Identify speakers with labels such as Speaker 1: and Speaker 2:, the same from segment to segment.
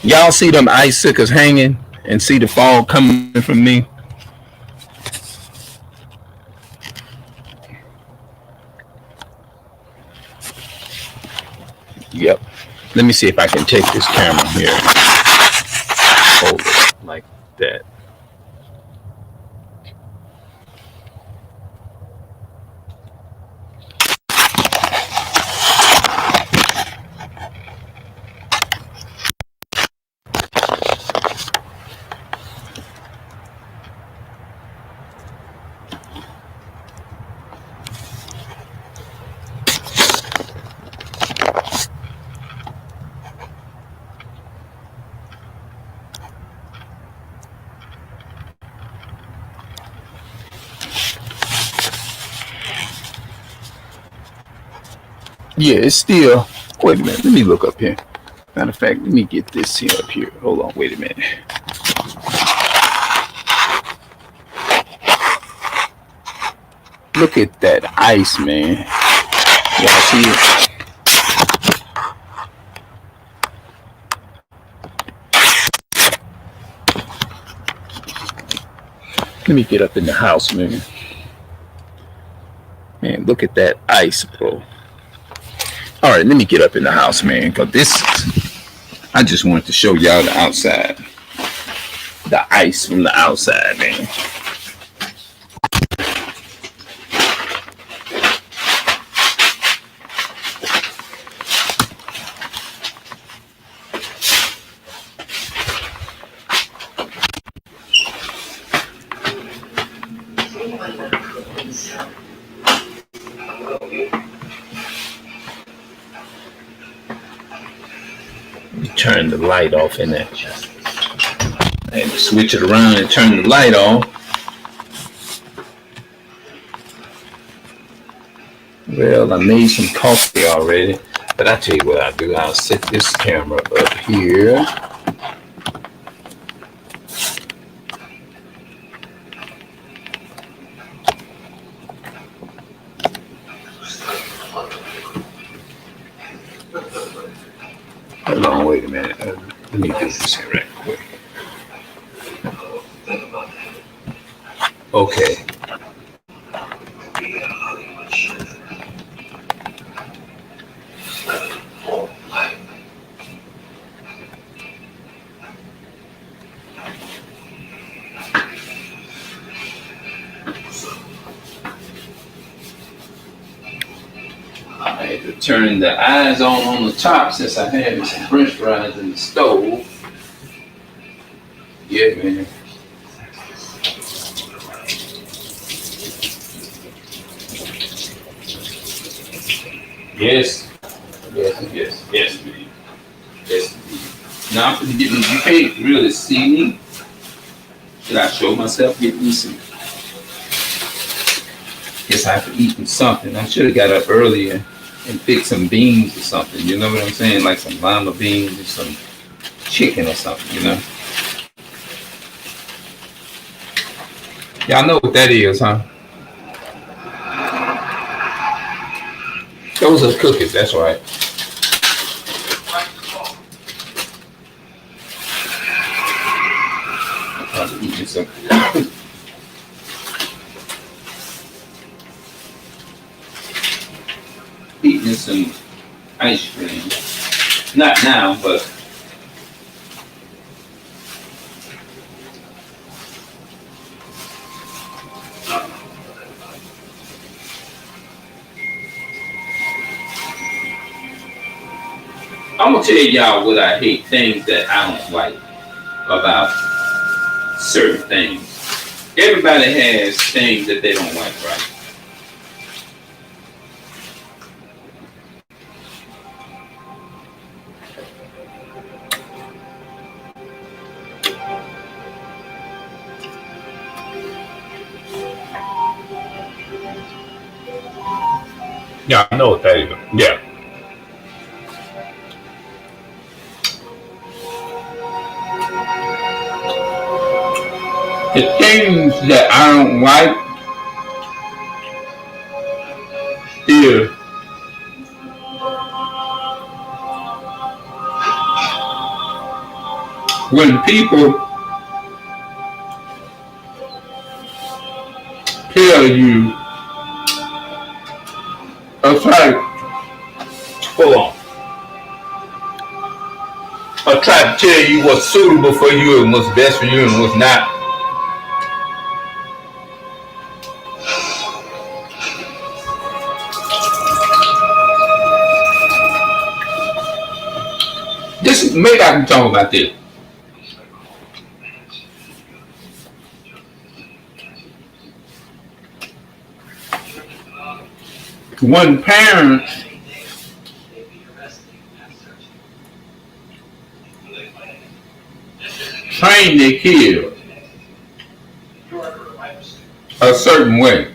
Speaker 1: Y'all see them icicles hanging and see the fall coming from me? Yep. Let me see if I can take this camera here. Hold it like that. Yeah, it's still. Wait a minute. Let me look up here. Matter of fact, let me get this here up here. Hold on. Wait a minute. Look at that ice, man. Y'all see it? Let me get up in the house, man. Man, look at that ice, bro. All right, let me get up in the house, man, because I just wanted to show y'all the outside. The ice from the outside, man. Turn the light off in there. I had to switch it around and turn the light on. Well, I made some coffee already, but I tell you what I'll do. I'll set this camera up here. Hold on, wait a minute. Let me do this here right quick. Okay. I had to turn the eyes on the top since I had some French fries in the stove. Yeah, man. Yes. Yes, man. Yes, indeed. Now, you can't really see me. Should I show myself getting me some? Guess I have to eat something. I should have got up earlier and picked some beans or something. You know what I'm saying? Like some lima beans or some chicken or something, you know? Y'all know what that is, huh? Those are cookies, that's right. I'm eating some. Eating some ice cream. Not now, but I'm gonna tell y'all what I hate, things that I don't like about certain things. Everybody has things that they don't like, right? Yeah, I know what that is. Yeah. The things that I don't like is When people tell you, or try, hold on, or try to tell you what's suitable for you and what's best for you and what's not, this maybe I can talk about this. When parents train their kids a certain way,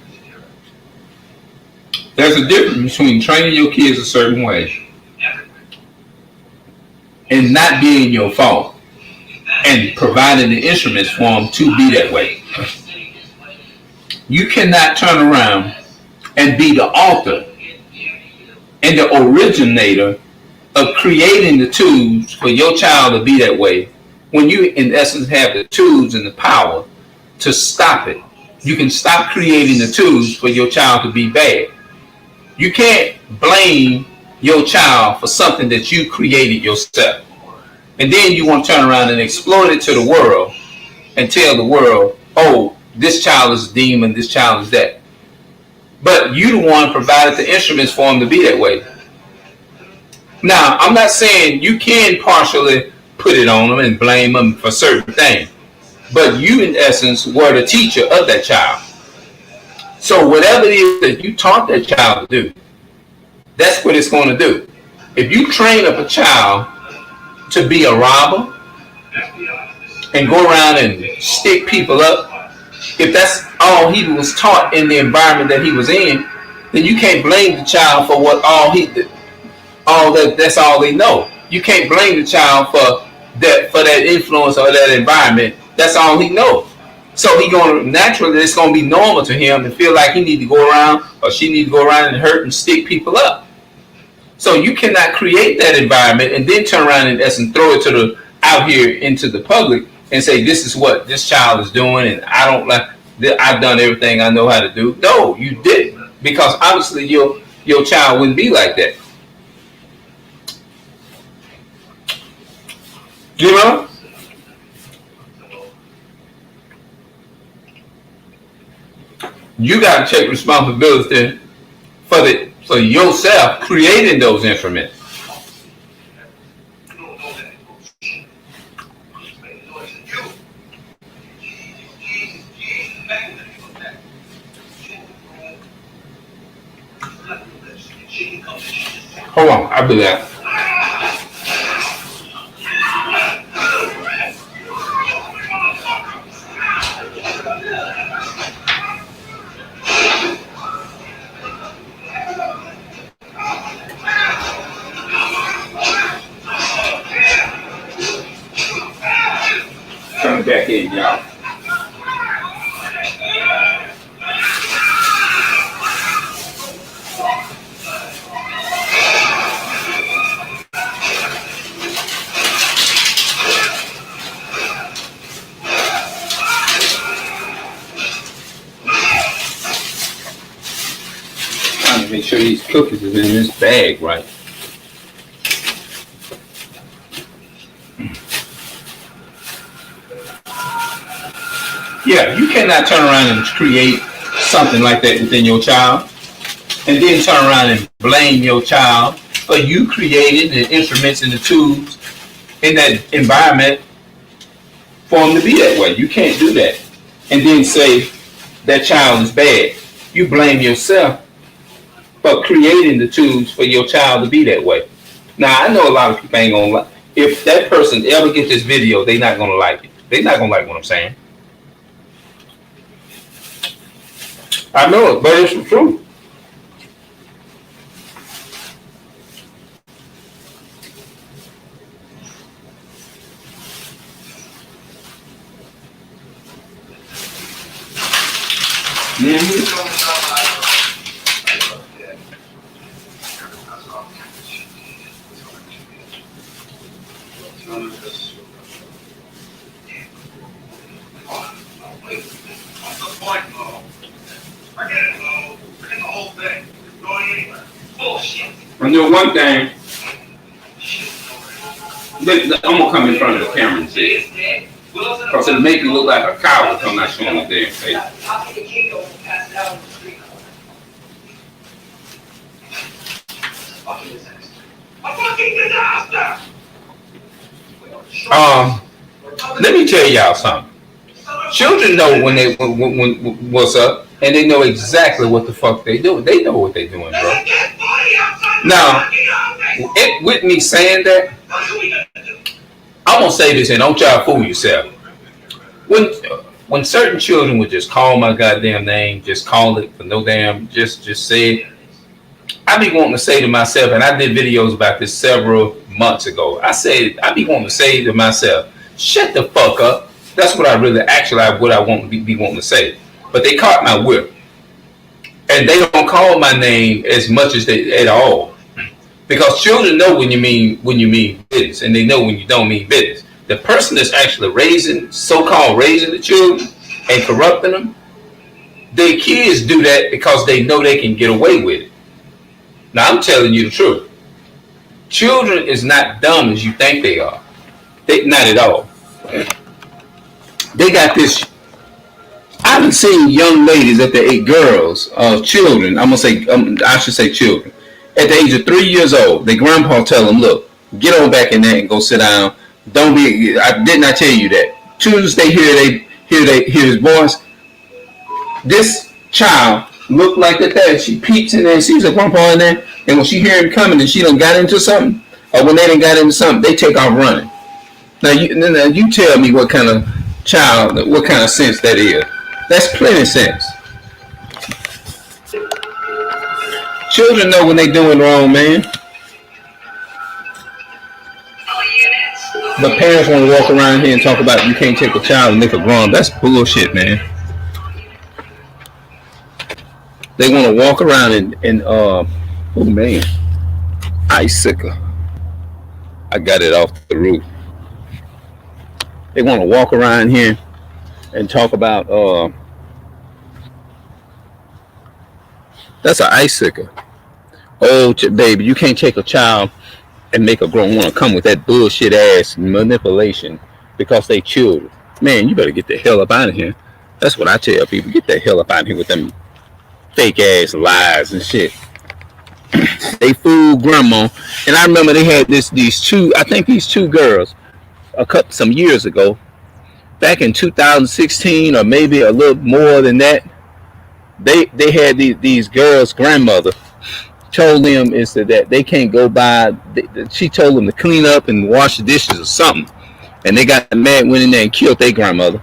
Speaker 1: there's a difference between training your kids a certain way and not being your fault and providing the instruments for them to be that way. You cannot turn around and be the author and the originator of creating the tools for your child to be that way when you in essence have the tools and the power to stop it. You can stop creating the tools for your child to be bad. You can't blame your child for something that you created yourself. And then you want to turn around and exploit it to the world and tell the world, oh, this child is a demon, this child is that. But you the one provided the instruments for them to be that way. Now, I'm not saying you can partially put it on them and blame them for certain things. But you, in essence, were the teacher of that child. So whatever it is that you taught that child to do, that's what it's going to do. If you train up a child to be a robber and go around and stick people up, if that's all he was taught in the environment that he was in, then you can't blame the child for what all he did. That's all they know. You can't blame the child for that influence or that environment. That's all he knows. So he gonna naturally, it's gonna be normal to him to feel like he need to go around or she need to go around and hurt and stick people up. So you cannot create that environment and then turn around and throw it to the out here into the public and say this is what this child is doing and I don't like. I've done everything I know how to do. No, you didn't, because obviously your child wouldn't be like that. You know? You got to take responsibility for yourself creating those instruments. Hold on, I'll be there. Coming back in, y'all. Trying to make sure these cookies is in this bag, right? Yeah, you cannot turn around and create something like that within your child and then turn around and blame your child for you creating the instruments and the tools in that environment for them to be that way. You can't do that and then say that child is bad. You blame yourself for creating the tools for your child to be that way. Now, I know a lot of people ain't gonna like. If that person ever get this video, they're not gonna like it. They're not gonna like what I'm saying. I know it, but it's the truth. I know one thing. I'm gonna come in front of the camera and say it. Because it'll make me look like a coward if I'm not showing the damn face. Let me tell y'all something. Children know when what's up, and they know exactly what the fuck they do. They know what they're doing, bro. Now, with me saying that, I'm gonna say this, and don't y'all fool yourself. When certain children would just call my goddamn name, just call it for no damn, just say it. I be wanting to say to myself, and I did videos about this several months ago. I be wanting to say to myself, shut the fuck up. That's what I really, actually, what I want to be wanting to say. But they caught my whip. And they don't call my name as much as they, at all. Because children know when you mean business, and they know when you don't mean business. The person that's actually so-called raising the children and corrupting them, their kids do that because they know they can get away with it. Now, I'm telling you the truth. Children is not dumb as you think they are. Not at all. They got this. I've seen young ladies at the girls, children. I should say children. At the age of 3 years old, their grandpa tell them, "Look, get on back in there and go sit down. Don't be. I did not tell you that." As soon as they hear his voice, this child looked like that. She peeks in there and sees her grandpa in there, and when she hear him coming and she done got into something, or when they done got into something, they take off running. Now you tell me what kind of child, what kind of sense that is. That's plenty sense. Children know when they doing wrong, man. But parents want to walk around here and talk about you can't take a child and make a grown. That's bullshit, man. They want to walk around and oh man, icicle. I got it off the roof. They want to walk around here and talk about that's an icicle. Oh, baby, you can't take a child and make a grown one come with that bullshit ass manipulation because they children. Man, you better get the hell up out of here. That's what I tell people. Get the hell up out of here with them fake ass lies and shit. They fooled grandma. And I remember they had these two girls some years ago, back in 2016 or maybe a little more than that. They had these girls' grandmother told them is that they can't go by. She told them to clean up and wash the dishes or something, and they got mad, went in there and killed their grandmother.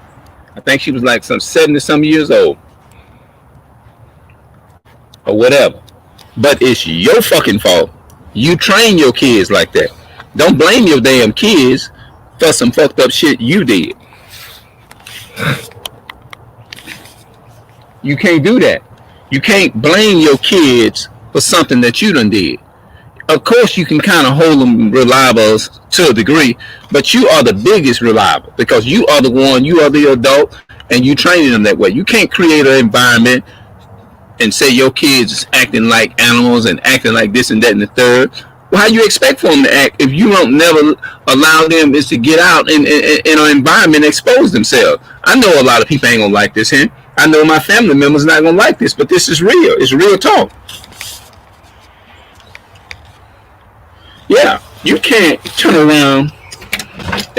Speaker 1: I think she was like some 70-some years old or whatever. But it's your fucking fault. You train your kids like that. Don't blame your damn kids for some fucked up shit you did. You can't do that. You can't blame your kids for something that you done did. Of course, you can kind of hold them reliable to a degree, but you are the biggest reliable because you are the one, you are the adult, and you training them that way. You can't create an environment and say your kids is acting like animals and acting like this and that and the third. Well, how you expect for them to act if you don't never allow them is to get out in an environment and expose themselves? I know a lot of people ain't gonna like this here. I know my family members not gonna like this, but this is real. It's real talk. Yeah, you can't turn around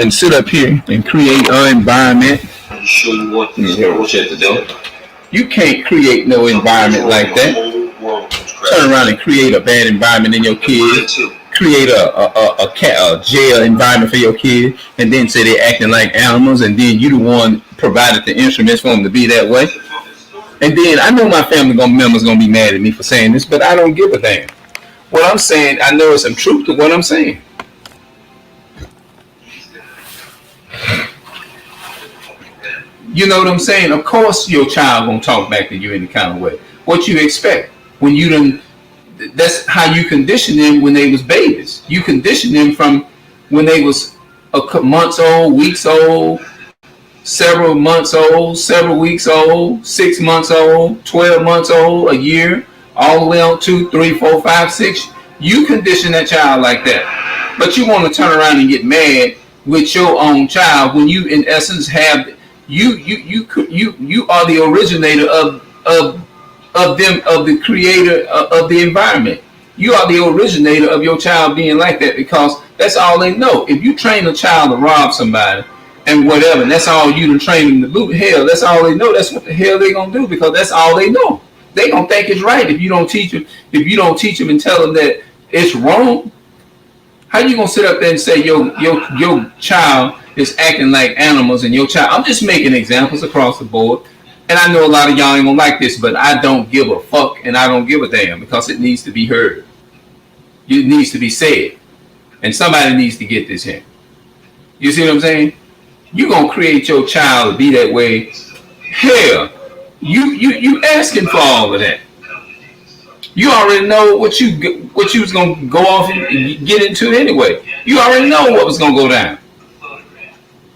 Speaker 1: and sit up here and create an environment.
Speaker 2: Show you what
Speaker 1: to do. You can't create no environment like that. Turn around and create a bad environment in your kids. Create a jail environment for your kids, and then say they're acting like animals, and then you the one provided the instruments for them to be that way. And then I know my family members gonna be mad at me for saying this, but I don't give a damn. What I'm saying, I know there's some truth to what I'm saying. You know what I'm saying? Of course your child gonna talk back to you in the kind of way. What you expect when you done, that's how you condition them when they was babies. You condition them from when they was months old, weeks old, several months old, several weeks old, 6 months old, 12 months old, a year, all the way on 2, 3, 4, 5, 6. You condition that child like that, but you want to turn around and get mad with your own child when you, in essence, have you are the originator of them, of the creator of the environment. You are the originator of your child being like that because that's all they know. If you train a child to rob somebody and whatever, and that's all you to train them to do, hell, that's all they know. That's what the hell they gonna do because that's all they know. They gonna think it's right if you don't teach them. If you don't teach them and tell them that it's wrong, how you gonna sit up there and say your child is acting like animals and your child? I'm just making examples across the board. And I know a lot of y'all ain't gonna like this, but I don't give a fuck and I don't give a damn because it needs to be heard. It needs to be said. And somebody needs to get this in. You see what I'm saying? You gonna create your child to be that way. Hell, you asking for all of that. You already know what you was gonna go off and get into anyway. You already know what was gonna go down.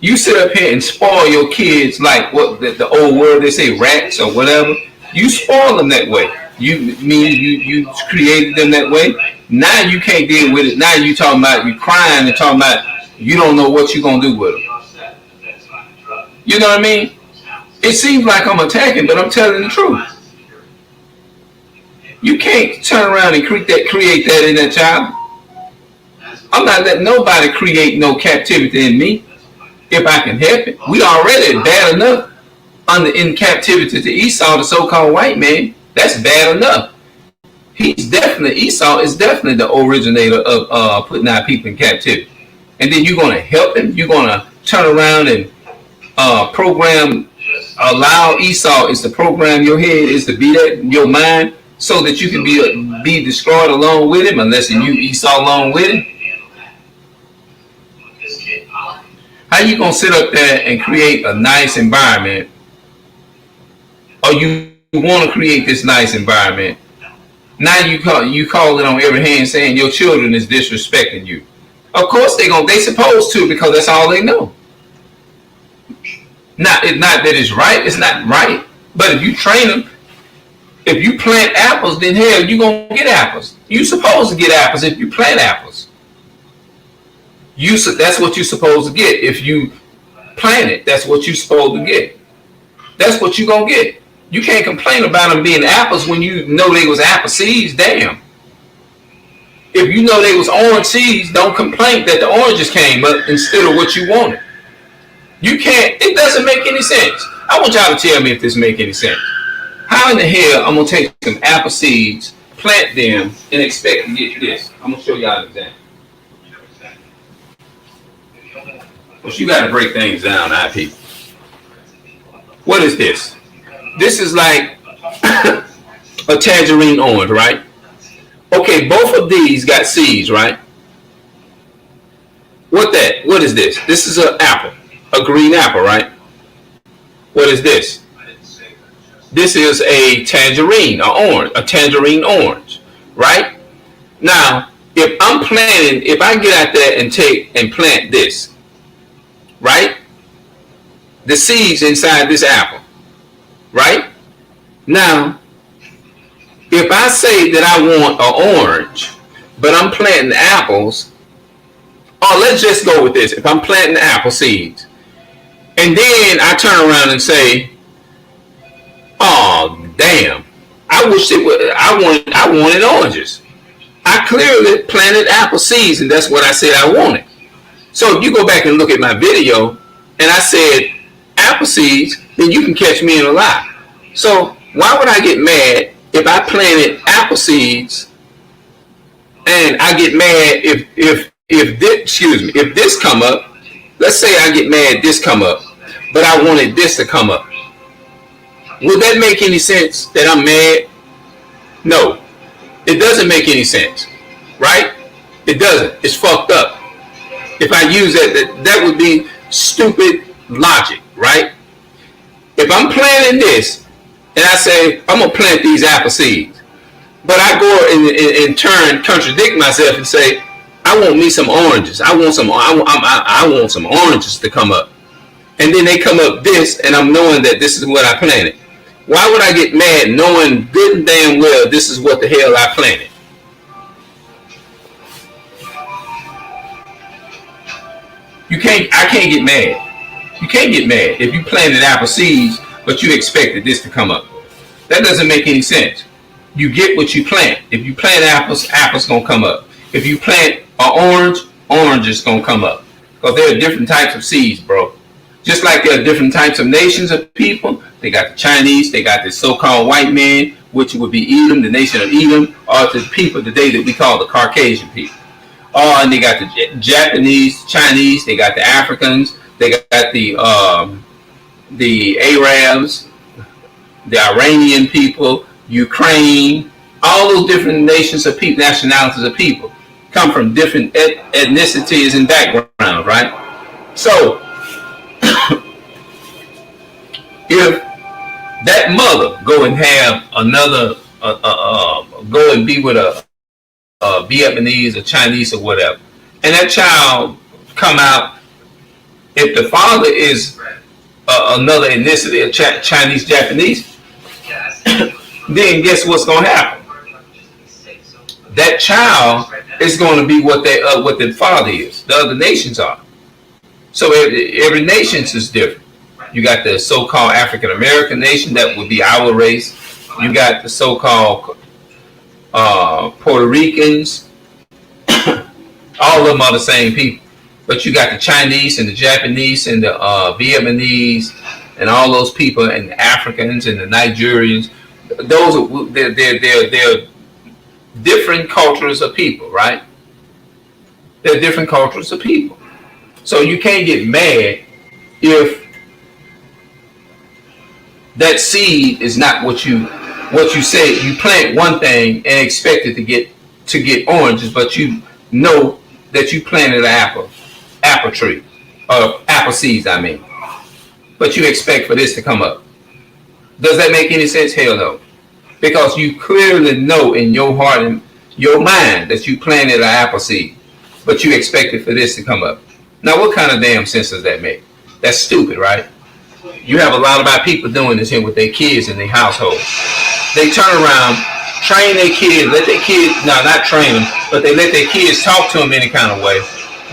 Speaker 1: You sit up here and spoil your kids like what the old word they say, rats or whatever. You spoil them that way. You created them that way. Now you can't deal with it. Now you talking about you crying and talking about you don't know what you're gonna do with them. You know what I mean? It seems like I'm attacking, but I'm telling the truth. You can't turn around and create that in that child. I'm not letting nobody create no captivity in me. If I can help it, we already bad enough in captivity to Esau, the so-called white man. That's bad enough. Esau is definitely the originator of putting our people in captivity. And then you're gonna help him. You're gonna turn around and allow Esau is to program your head, is to be that your mind, so that you can be destroyed along with him, unless you Esau along with him. How you gonna sit up there and create a nice environment, or you want to create this nice environment? Now you call it on every hand saying your children is disrespecting you. Of course they supposed to because that's all they know. Not that it's right. It's not right. But if you train them, if you plant apples, then hell, you gonna get apples. You supposed to get apples if you plant apples. That's what you're supposed to get. If you plant it, that's what you're supposed to get. That's what you're going to get. You can't complain about them being apples when you know they was apple seeds. Damn. If you know they was orange seeds, don't complain that the oranges came up instead of what you wanted. You can't. It doesn't make any sense. I want y'all to tell me if this make any sense. How in the hell I'm going to take some apple seeds, plant them, and expect to get this? I'm going to show y'all an example. But you got to break things down, people. What is this? This is like a tangerine orange, right? Okay, both of these got seeds, right? What is this? This is an apple, a green apple, right? What is this? This is a tangerine, a tangerine orange, right? Now, if I get out there and take and plant this, right? The seeds inside this apple, right? Now, if I say that I want an orange, but I'm planting apples, let's just go with this. If I'm planting apple seeds, and then I turn around and say, oh, damn, I wanted oranges. I clearly planted apple seeds, and that's what I said I wanted. So if you go back and look at my video, and I said apple seeds, then you can catch me in a lie. So why would I get mad if I planted apple seeds, and I get mad if this come up? Let's say I get mad this come up, but I wanted this to come up. Would that make any sense that I'm mad? No, it doesn't make any sense, right? It doesn't. It's fucked up. If I use that would be stupid logic, right? If I'm planting this and I say I'm gonna plant these apple seeds, but I go in turn contradict myself and say I want me some oranges. I want some oranges to come up, and then they come up this, and I'm knowing that this is what I planted. Why would I get mad knowing good and damn well this is what the hell I planted? I can't get mad. You can't get mad if you planted apple seeds, but you expected this to come up. That doesn't make any sense. You get what you plant. If you plant apples, apples gonna come up. If you plant an orange, orange is gonna come up. Because there are different types of seeds, bro. Just like there are different types of nations of people. They got the Chinese, they got the so-called white man, which would be Edom, the nation of Edom, or the people today that we call the Caucasian people. And they got the Japanese, Chinese, they got the Africans, they got the Arabs, the Iranian people, Ukraine, all those different nations of people, nationalities of people, come from different ethnicities and backgrounds, right? So, if that mother go and have another, go and be with a Vietnamese or Chinese or whatever, and that child come out, if the father is another ethnicity, Chinese, Japanese, then guess what's going to happen? That child is going to be what the father is. The other nations are. So every nation is different. You got the so-called African American nation, that would be our race. You got the so-called Puerto Ricans. All of them are the same people. But you got the Chinese and the Japanese and the Vietnamese and all those people, and the Africans and the Nigerians. Those are they're different cultures of people, right? They're different cultures of people. So you can't get mad if that seed is not what you say. You plant one thing and expect it to get oranges, but you know that you planted an apple tree, or apple seeds, I mean. But you expect for this to come up. Does that make any sense? Hell no. Because you clearly know in your heart and your mind that you planted an apple seed, but you expected for this to come up. Now, what kind of damn sense does that make? That's stupid, right? You have a lot of our people doing this here with their kids in their household. They turn around, train their kids, let their kids, no, not train them, but they let their kids talk to them any kind of way.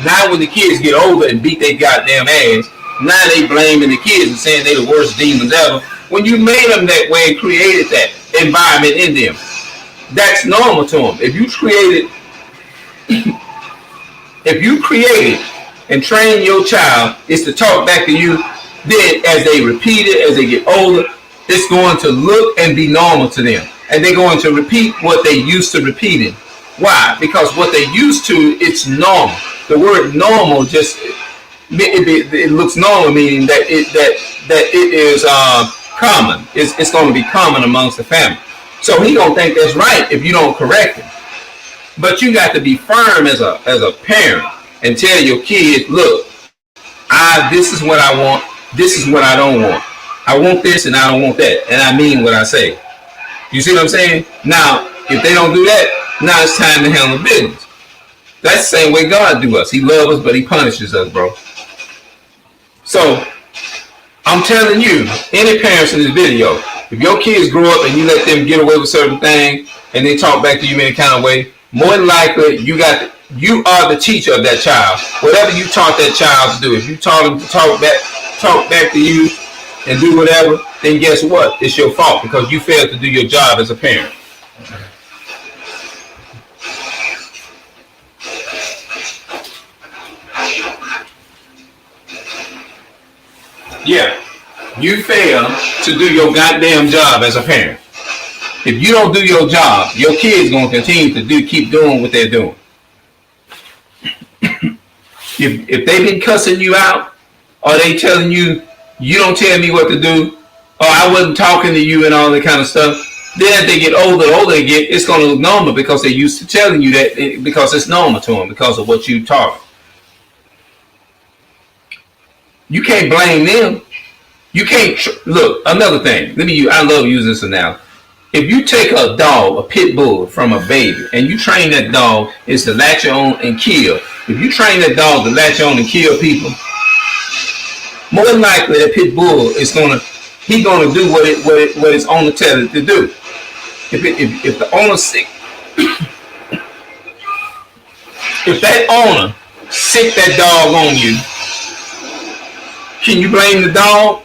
Speaker 1: Now when the kids get older and beat their goddamn ass, now they blaming the kids and saying they're the worst demons ever. When you made them that way and created that environment in them, that's normal to them. If you created and train your child is to talk back to you, then as they repeat it, as they get older, it's going to look and be normal to them. And they're going to repeat what they used to repeating. Why? Because what they used to, it's normal. The word normal just, it looks normal, meaning that it is common. It's going to be common amongst the family. So he don't think that's right if you don't correct him. But you got to be firm as a parent and tell your kids, look, this is what I want. This is what I don't want. I want this and I don't want that. And I mean what I say. You see what I'm saying? Now, if they don't do that, now it's time to handle business. That's the same way God do us. He loves us, but he punishes us, bro. So, I'm telling you, any parents in this video, if your kids grow up and you let them get away with certain things and they talk back to you in any kind of way, more than likely you are the teacher of that child. Whatever you taught that child to do, if you taught them to talk back to you and do whatever, then guess what? It's your fault because you failed to do your job as a parent. Yeah, you fail to do your goddamn job as a parent. If you don't do your job, your kids gonna continue to keep doing what they're doing. If they've been cussing you out, or they telling you, you don't tell me what to do, or I wasn't talking to you and all that kind of stuff, then as they get older they get, it's gonna look normal because they're used to telling you that because it's normal to them because of what you taught. You can't blame them. You can't look. Another thing. I love using this analogy. If you take a dog, a pit bull, from a baby, and you train that dog is to latch on and kill. If you train that dog to latch on and kill people, more than likely that pit bull is gonna do what its owner tells it to do. If the owner sick, if that owner sick that dog on you, Can you blame the dog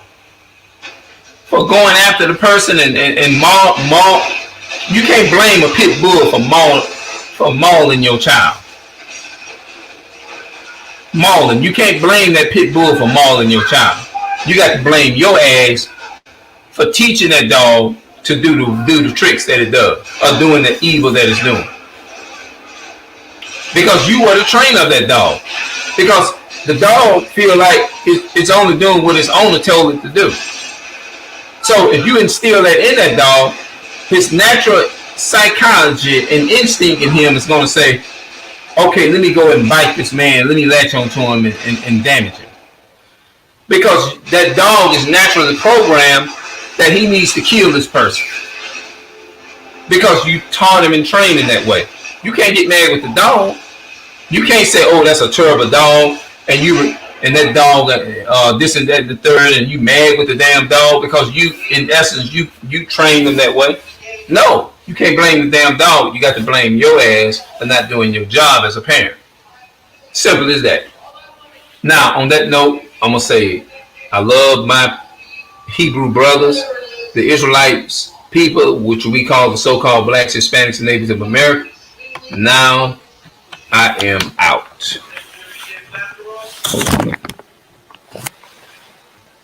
Speaker 1: for going after the person and maul? You can't blame a pit bull for mauling your child. Mauling. You can't blame that pit bull for mauling your child. You got to blame your ass for teaching that dog to do the tricks that it does, or doing the evil that it's doing. Because you were the trainer of that dog. Because the dog feel like it's only doing what its owner told it to do. So if you instill that in that dog, his natural psychology and instinct in him is going to say, okay, let me go and bite this man. Let me latch onto him and damage him. Because that dog is naturally programmed that he needs to kill this person. Because you taught him and trained him that way. You can't get mad with the dog. You can't say, oh, that's a terrible dog, and that dog this and that, the third, and you mad with the damn dog because you, in essence, you trained them that way. No, you can't blame the damn dog. You got to blame your ass for not doing your job as a parent. Simple as that. Now, on that note, I'm going to say I love my Hebrew brothers, the Israelites people, which we call the so-called blacks, Hispanics, and natives of America. Now, I am out.